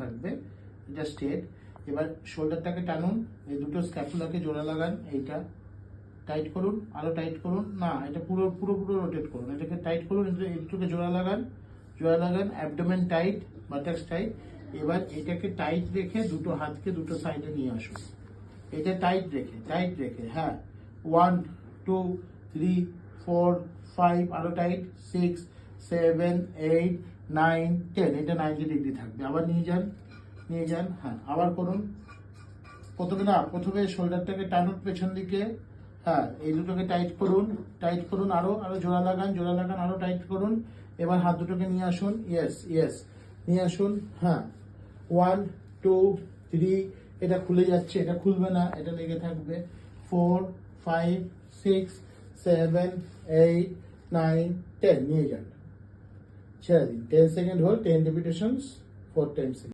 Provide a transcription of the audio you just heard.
থাকবে, এটা স্ট্রেট। এবার শোল্ডারটাকে টানুন, এই দুটো স্ক্যাপুলাকে জোড়া লাগান, এইটা টাইট করুন, আরো টাইট করুন, না এটা পুরো পুরো পুরো রোটেট করুন, এটাকে টাইট করুন, এইটুকে জোড়া লাগান, অ্যাবডোমেন টাইট, বাটাক্স টাইট। এবার এটাকে টাইট রেখে দুটো হাতকে দুটো সাইডে নিয়ে আসুন, এটা টাইট রেখে, হ্যাঁ, 1 2 3 4 5, আরো টাইট, 6 7 8 9 10, এটা 90 ডিগ্রি থাকবে। আবার নিয়ে যান, হ্যাঁ, আবার করুন। প্রথমে শোল্ডারটাকে টানুন পেছন দিকে, হ্যাঁ, এই দুটোকে টাইট করুন, আরো জোড়া লাগান, আরো টাইট করুন। এবার হাত দুটোকে নিয়ে আসুন, ইয়েস নিয়ে আসুন, হ্যাঁ, 1 2 3, এটা খুলে যাচ্ছে, এটা খুলবে না, এটা লেগে থাকবে, 4 5 6 7 8 9 10, নিয়ে যান, ছেড়ে দিন, 10 সেকেন্ড হোল্ড, 10 রিপিটেশনস, 4 টাইমস।